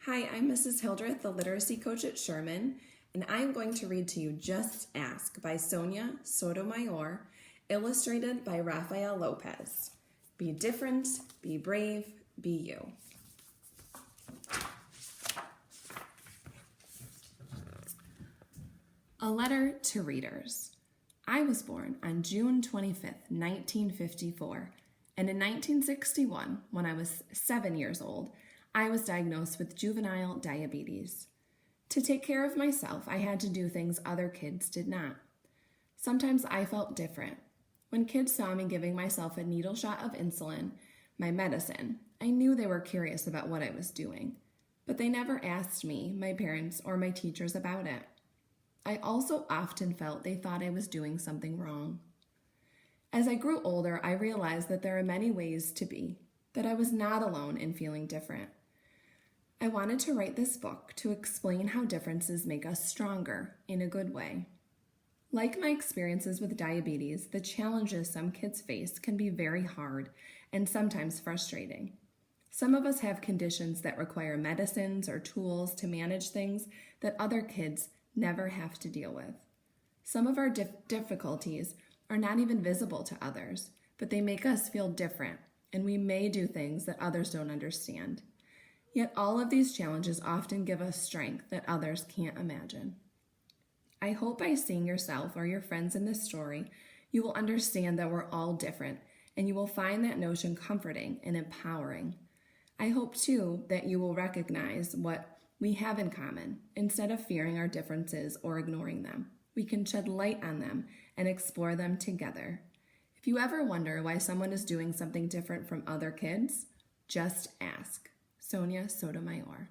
Hi, I'm Mrs. Hildreth, the literacy coach at Sherman, and I'm going to read to you Just Ask by Sonia, Sotomayor, illustrated by Rafael Lopez. Be different, be brave, be you. A letter to readers. I was born on June 25th, 1954, and in 1961, when I was 7 years old, I was diagnosed with juvenile diabetes. To take care of myself, I had to do things other kids did not. Sometimes I felt different. When kids saw me giving myself a needle shot of insulin, my medicine, I knew they were curious about what I was doing, but they never asked me, my parents, or my teachers about it. I also often felt they thought I was doing something wrong. As I grew older, I realized that there are many ways to be, that I was not alone in feeling different. I wanted to write this book to explain how differences make us stronger in a good way. Like my experiences with diabetes, the challenges some kids face can be very hard and sometimes frustrating. Some of us have conditions that require medicines or tools to manage things that other kids never have to deal with. Some of our difficulties are not even visible to others, but they make us feel different, and we may do things that others don't understand. Yet all of these challenges often give us strength that others can't imagine. I hope by seeing yourself or your friends in this story, you will understand that we're all different, and you will find that notion comforting and empowering. I hope, too, that you will recognize what we have in common. Instead of fearing our differences or ignoring them, we can shed light on them and explore them together. If you ever wonder why someone is doing something different from other kids, just ask. Sonia, Sotomayor.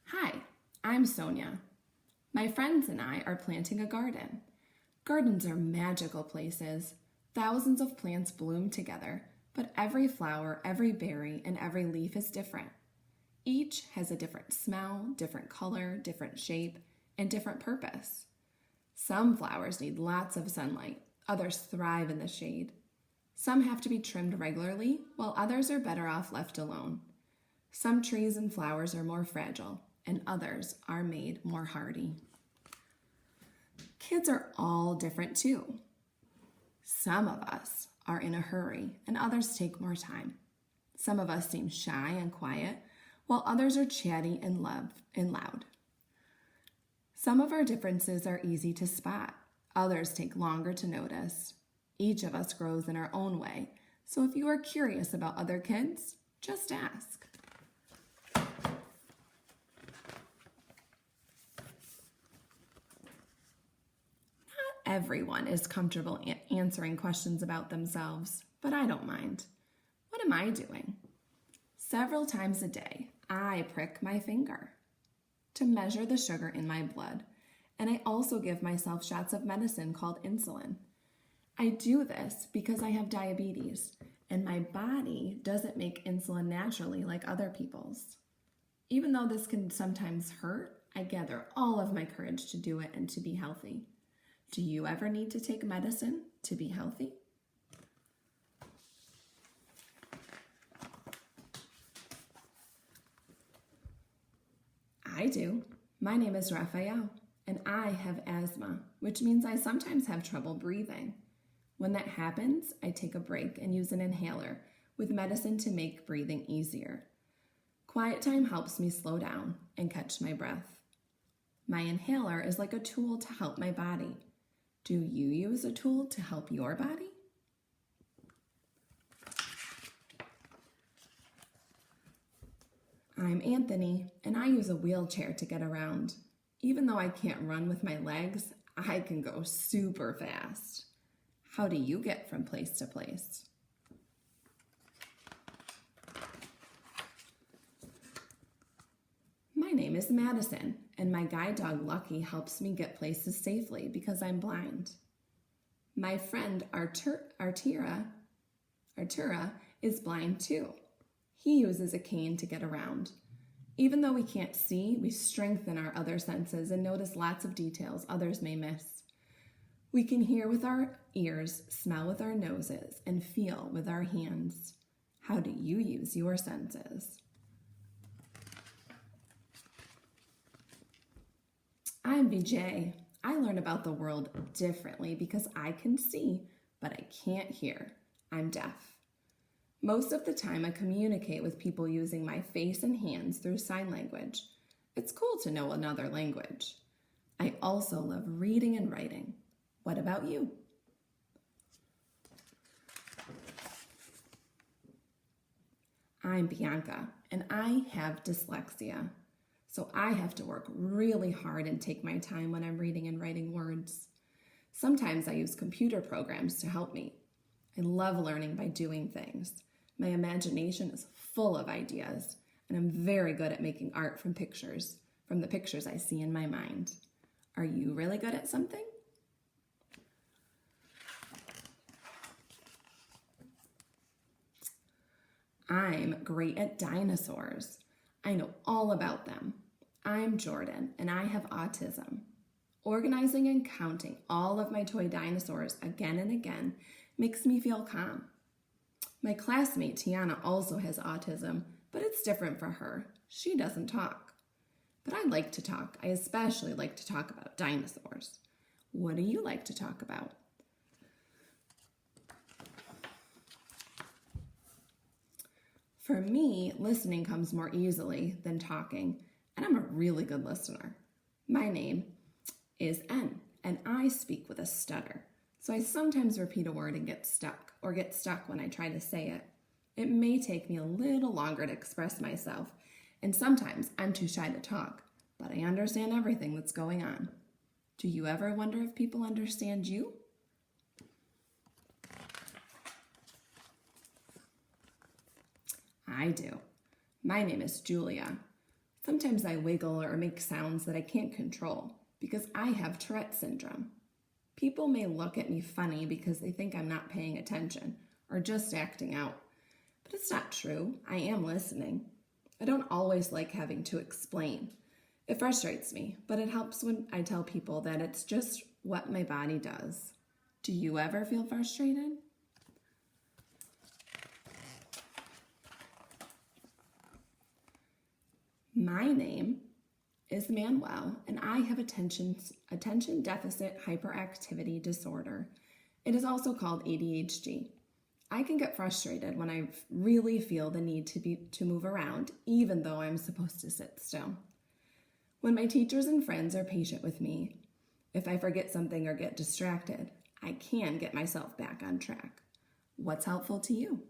Hi, I'm Sonia. My friends and I are planting a garden. Gardens are magical places. Thousands of plants bloom together, but every flower, every berry, and every leaf is different. Each has a different smell, different color, different shape, and different purpose. Some flowers need lots of sunlight. Others thrive in the shade. Some have to be trimmed regularly, while others are better off left alone. Some trees and flowers are more fragile, and others are made more hardy. Kids are all different too. Some of us are in a hurry, and others take more time. Some of us seem shy and quiet, while others are chatty and loud. Some of our differences are easy to spot. Others take longer to notice. Each of us grows in our own way, so if you are curious about other kids, just ask. Not everyone is comfortable answering questions about themselves, but I don't mind. What am I doing? Several times a day, I prick my finger to measure the sugar in my blood. And I also give myself shots of medicine called insulin. I do this because I have diabetes, and my body doesn't make insulin naturally like other people's. Even though this can sometimes hurt, I gather all of my courage to do it and to be healthy. Do you ever need to take medicine to be healthy? I do. My name is Rafael. And I have asthma, which means I sometimes have trouble breathing. When that happens, I take a break and use an inhaler with medicine to make breathing easier. Quiet time helps me slow down and catch my breath. My inhaler is like a tool to help my body. Do you use a tool to help your body? I'm Anthony, and I use a wheelchair to get around. Even though I can't run with my legs, I can go super fast. How do you get from place to place? My name is Madison, and my guide dog Lucky helps me get places safely because I'm blind. My friend Artura is blind too. He uses a cane to get around. Even though we can't see, we strengthen our other senses and notice lots of details others may miss. We can hear with our ears, smell with our noses, and feel with our hands. How do you use your senses? I'm VJ. I learn about the world differently because I can see, but I can't hear. I'm deaf. Most of the time I communicate with people using my face and hands through sign language. It's cool to know another language. I also love reading and writing. What about you? I'm Bianca, and I have dyslexia. So I have to work really hard and take my time when I'm reading and writing words. Sometimes I use computer programs to help me. I love learning by doing things. My imagination is full of ideas, and I'm very good at making art from the pictures I see in my mind. Are you really good at something? I'm great at dinosaurs. I know all about them. I'm Jordan, and I have autism. Organizing and counting all of my toy dinosaurs again and again makes me feel calm. My classmate Tiana also has autism, but it's different for her. She doesn't talk. But I like to talk. I especially like to talk about dinosaurs. What do you like to talk about? For me, listening comes more easily than talking, and I'm a really good listener. My name is N, and I speak with a stutter, so I sometimes repeat a word and get stuck when I try to say it. It may take me a little longer to express myself, and sometimes I'm too shy to talk, but I understand everything that's going on. Do you ever wonder if people understand you? I do. My name is Julia. Sometimes I wiggle or make sounds that I can't control because I have Tourette syndrome. People may look at me funny because they think I'm not paying attention or just acting out, but it's not true. I am listening. I don't always like having to explain. It frustrates me, but it helps when I tell people that it's just what my body does. Do you ever feel frustrated? My name is Manuel, and I have attention deficit hyperactivity disorder. It is also called ADHD. I can get frustrated when I really feel the need to move around, even though I'm supposed to sit still. When my teachers and friends are patient with me, if I forget something or get distracted, I can get myself back on track. What's helpful to you?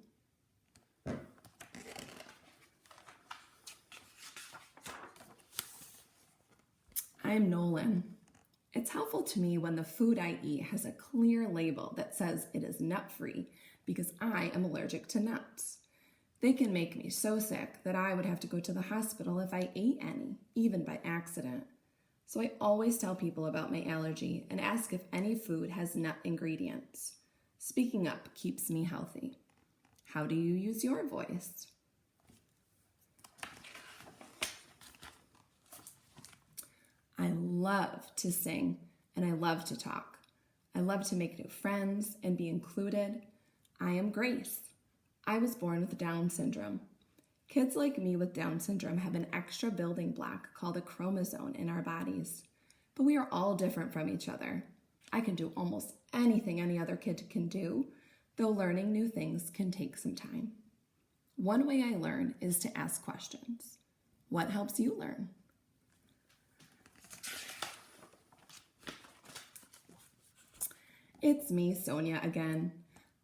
I'm Nolan. It's helpful to me when the food I eat has a clear label that says it is nut-free because I am allergic to nuts. They can make me so sick that I would have to go to the hospital if I ate any, even by accident. So I always tell people about my allergy and ask if any food has nut ingredients. Speaking up keeps me healthy. How do you use your voice? I love to sing and I love to talk. I love to make new friends and be included. I am Grace. I was born with Down syndrome. Kids like me with Down syndrome have an extra building block called a chromosome in our bodies. But we are all different from each other. I can do almost anything any other kid can do, though learning new things can take some time. One way I learn is to ask questions. What helps you learn? It's me, Sonia, again.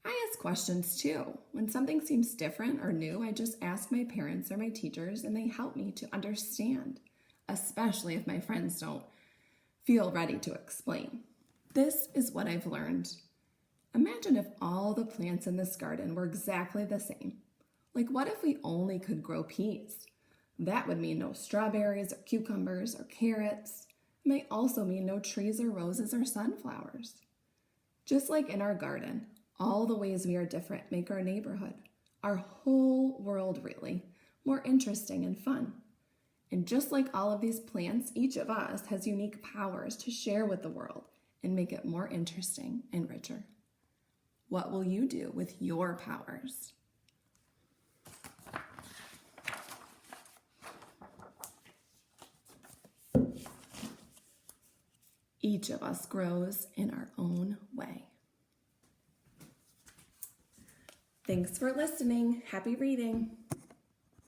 I ask questions too. When something seems different or new, I just ask my parents or my teachers and they help me to understand, especially if my friends don't feel ready to explain. This is what I've learned. Imagine if all the plants in this garden were exactly the same. Like what if we only could grow peas? That would mean no strawberries or cucumbers or carrots. It might also mean no trees or roses or sunflowers. Just like in our garden, all the ways we are different make our neighborhood, our whole world really, more interesting and fun. And just like all of these plants, each of us has unique powers to share with the world and make it more interesting and richer? What will you do with your powers? Each of us grows in our own way. Thanks for listening. Happy reading.